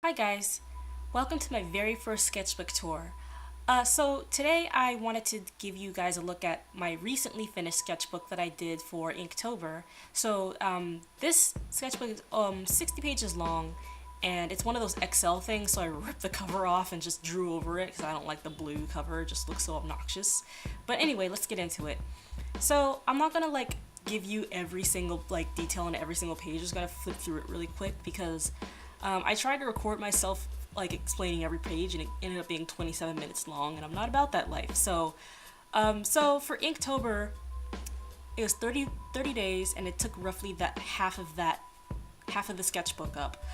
Hi guys, welcome to my very first sketchbook tour. So today I wanted to give you guys a look at my recently finished sketchbook that I did for Inktober. This sketchbook is 60 pages long, and it's one of those Excel things, so I ripped the cover off and just drew over it because I don't like the blue cover, it just looks so obnoxious. But anyway, let's get into it. So I'm not gonna give you every single detail on every single page, just gotta flip through it really quick because I tried to record myself explaining every page, and it ended up being 27 minutes long, and I'm not about that life. So for Inktober, it was 30 days, and it took roughly half of the sketchbook up.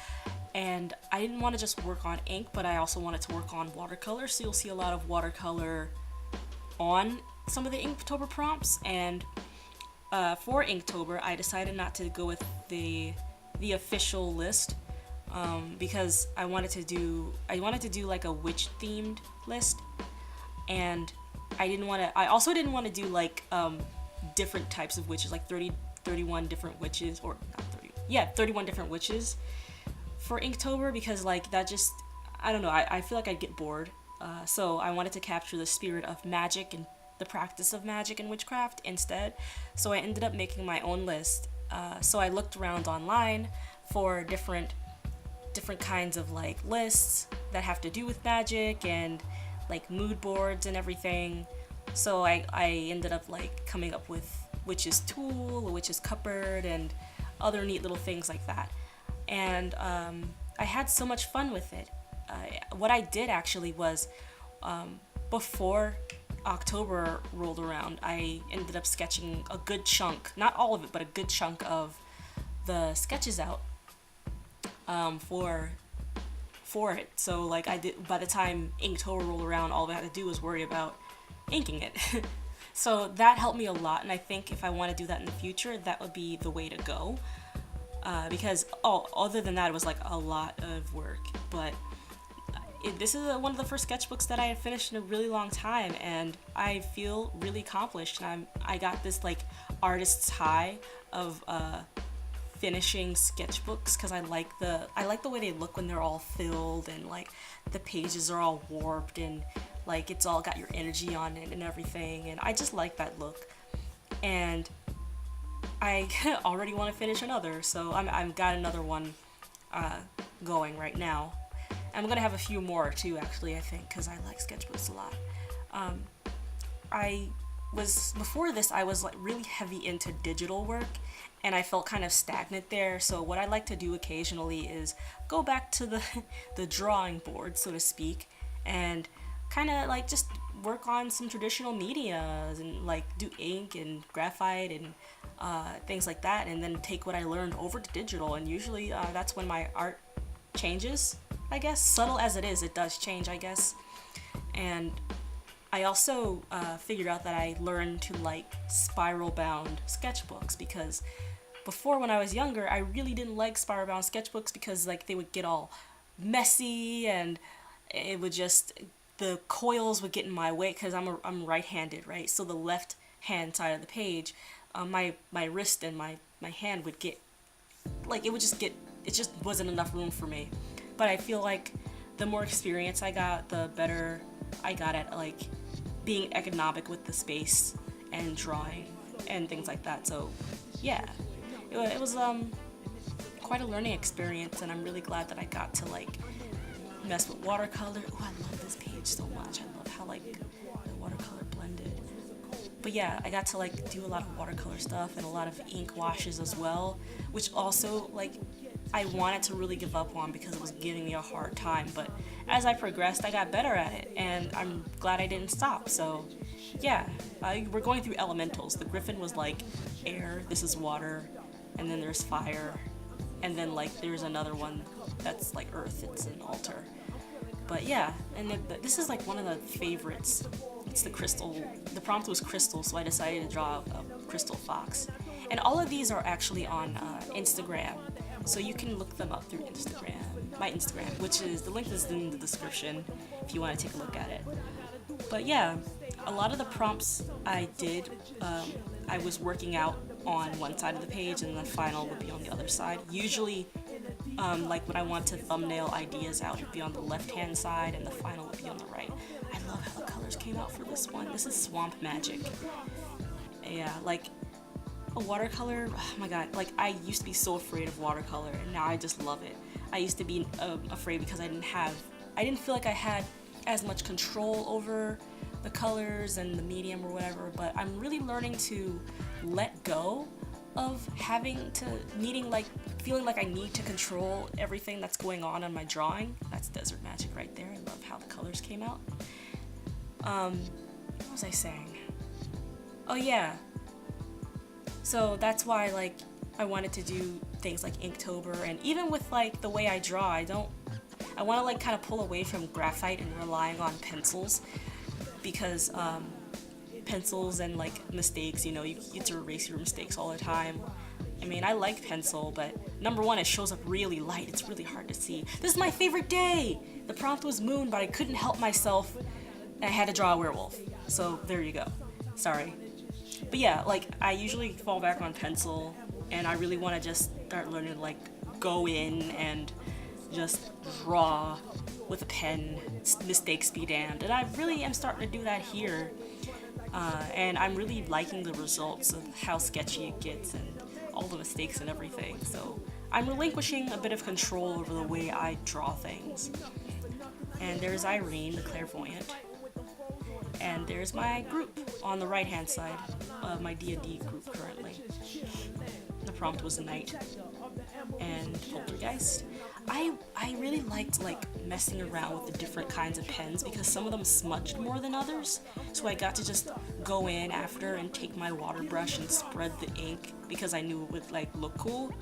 And I didn't want to just work on ink, but I also wanted to work on watercolor. So you'll see a lot of watercolor on some of the Inktober prompts. And for Inktober, I decided not to go with the official list. Because I wanted to do like a witch themed list, and I also didn't want to do different types of witches, like 31 different witches, or not 30, yeah, 31 different witches for Inktober, because that just, I don't know, I feel like I'd get bored. So I wanted to capture the spirit of magic and the practice of magic and witchcraft instead. So I ended up making my own list. So I looked around online for different kinds of lists that have to do with magic and mood boards and everything. So I ended up coming up with witch's tool, a witch's cupboard, and other neat little things like that. And I had so much fun with it. What I did actually was, before October rolled around, I ended up sketching a good chunk, not all of it, but a good chunk of the sketches out for it. So I did, by the time Inktober rolled around, all I had to do was worry about inking it. So that helped me a lot, and I think if I want to do that in the future, that would be the way to go. Because other than that, it was a lot of work. But this is one of the first sketchbooks that I had finished in a really long time, and I feel really accomplished. And I got this artist's high of finishing sketchbooks, because I like the way they look when they're all filled, and the pages are all warped, and it's all got your energy on it and everything, and I just like that look. And I already want to finish another, so I've got another one going right now. I'm gonna have a few more too, actually, I think, because I like sketchbooks a lot. Before this, I was really heavy into digital work, and I felt kind of stagnant there. So what I like to do occasionally is go back to the drawing board, so to speak, and kind of just work on some traditional medias, and do ink and graphite and things like that, and then take what I learned over to digital. And usually that's when my art changes, I guess. Subtle as it is, it does change, I guess. And I also figured out that I learned to like spiral bound sketchbooks, because before, when I was younger, I really didn't like spiral bound sketchbooks because they would get all messy, and it would just, the coils would get in my way, because I'm right-handed, right? So the left hand side of the page, my wrist and my hand would get, it just wasn't enough room for me. But I feel like the more experience I got, the better I got at being economic with the space and drawing and things like that. So yeah, it was quite a learning experience, and I'm really glad that I got to mess with watercolor. Oh, I love this page so much. I love how the watercolor blended. But yeah, I got to do a lot of watercolor stuff and a lot of ink washes as well, which also I wanted to really give up on because it was giving me a hard time. But as I progressed, I got better at it, and I'm glad I didn't stop. So yeah, we're going through elementals. The griffin was air, this is water, and then there's fire, and then there's another one that's earth, it's an altar. But yeah, and this is one of the favorites. It's the crystal. The prompt was crystal, so I decided to draw a crystal fox. And all of these are actually on Instagram, so you can look them up through Instagram. My Instagram, which is, the link is in the description if you want to take a look at it. But yeah, a lot of the prompts I did, I was working out on one side of the page, and the final would be on the other side. Usually Like when I want to thumbnail ideas out, it'd be on the left hand side and the final would be on the right. I love how the colors came out for this one. This is Swamp Magic. Yeah, like a watercolor, oh my god, like I used to be so afraid of watercolor and now I just love it. I used to be afraid because I didn't feel like I had as much control over the colors and the medium or whatever, but I'm really learning to let go of feeling like I need to control everything that's going on in my drawing. That's Desert Magic right there. I love how the colors came out. What was I saying? Oh yeah. So that's why like I wanted to do things like Inktober, and even with like the way I draw, I want to like kind of pull away from graphite and relying on pencils, because pencils and like mistakes, you get to erase your mistakes all the time. I mean, I like pencil, but number one, it shows up really light. It's really hard to see. This is my favorite day! The prompt was moon, but I couldn't help myself and I had to draw a werewolf. So there you go. Sorry. But yeah, like I usually fall back on pencil, and I really want to just start learning to like go in and just draw with a pen, mistakes be damned. And I really am starting to do that here. And I'm really liking the results of how sketchy it gets and all the mistakes and everything. So I'm relinquishing a bit of control over the way I draw things. And there's Irene, the clairvoyant. And there's my group on the right hand side, my D&D group currently. The prompt was Night and Poltergeist. I really liked like messing around with the different kinds of pens because some of them smudged more than others, so I got to just go in after and take my water brush and spread the ink because I knew it would like look cool.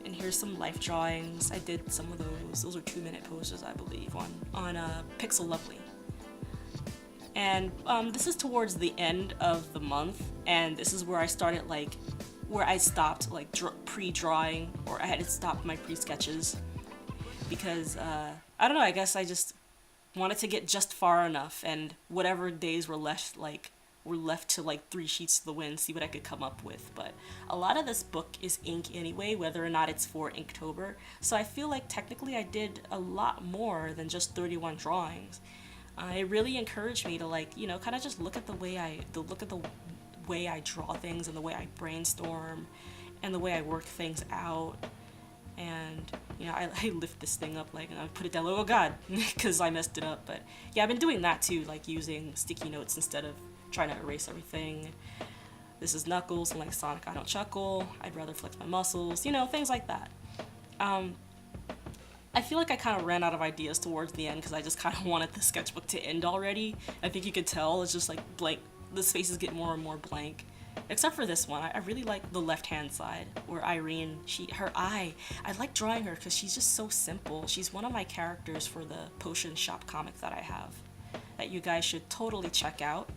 And here's some life drawings. I did some of those are 2-minute poses, I believe, on Pixel Lovely. And this is towards the end of the month, and this is where I started where I stopped like pre-drawing, or I had to stop my pre-sketches because I don't know, I guess I just wanted to get just far enough, and whatever days were left to like 3 sheets to the wind, see what I could come up with. But a lot of this book is ink anyway, whether or not it's for Inktober, so I feel like technically I did a lot more than just 31 drawings. It really encouraged me to like, kind of just look at the way I draw things and the way I brainstorm and the way I work things out. And I lift this thing up and I put it down like, oh god, because I messed it up. But yeah, I've been doing that too, like using sticky notes instead of trying to erase everything. This is Knuckles, and like Sonic, I don't chuckle, I'd rather flex my muscles, things like that. I feel like I kind of ran out of ideas towards the end because I just kind of wanted the sketchbook to end already. I think you could tell it's just like blank. The spaces get more and more blank, except for this one. I really like the left-hand side where Irene, her eye, I like drawing her because she's just so simple. She's one of my characters for the Potion Shop comic that I have that you guys should totally check out.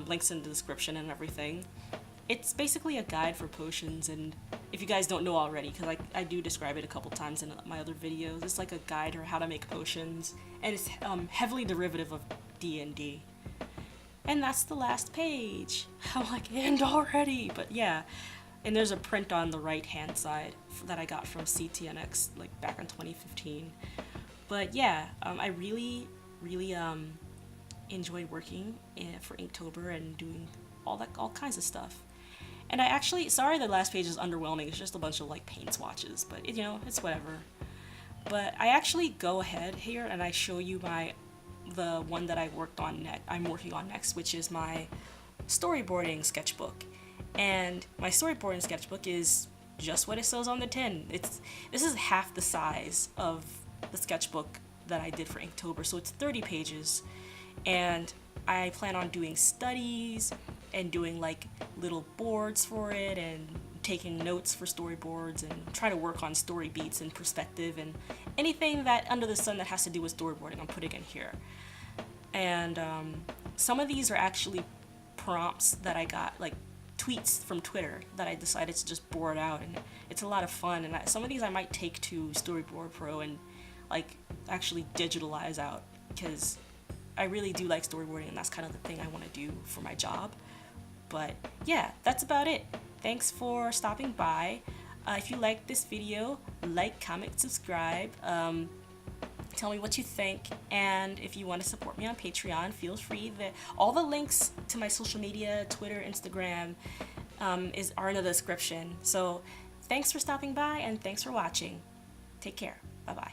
Links in the description and everything. It's basically a guide for potions, and if you guys don't know already, because I do describe it a couple times in my other videos, it's like a guide for how to make potions, and it's heavily derivative of D&D. And that's the last page. I'm like, end already! But yeah, and there's a print on the right hand side that I got from CTNX like back in 2015. But yeah, I really enjoyed working for Inktober and doing all kinds of stuff. And I actually, sorry the last page is underwhelming, it's just a bunch of like paint swatches, but it's whatever. But I actually go ahead here and I show you the one that I'm working on next, which is my storyboarding sketchbook. And my storyboarding sketchbook is just what it says on the tin. This is half the size of the sketchbook that I did for Inktober, so it's 30 pages. And I plan on doing studies and doing like little boards for it and taking notes for storyboards and try to work on story beats and perspective and anything that under the sun that has to do with storyboarding I'm putting in here. And some of these are actually prompts that I got, like tweets from Twitter that I decided to just board out, and it's a lot of fun. And some of these I might take to Storyboard Pro and like actually digitalize out, because I really do like storyboarding and that's kind of the thing I want to do for my job. But yeah, that's about it. Thanks for stopping by. If you like this video, like, comment, subscribe. Tell me what you think, and if you want to support me on Patreon, feel free. All the links to my social media, Twitter, Instagram, are in the description. So thanks for stopping by, and thanks for watching. Take care. Bye bye.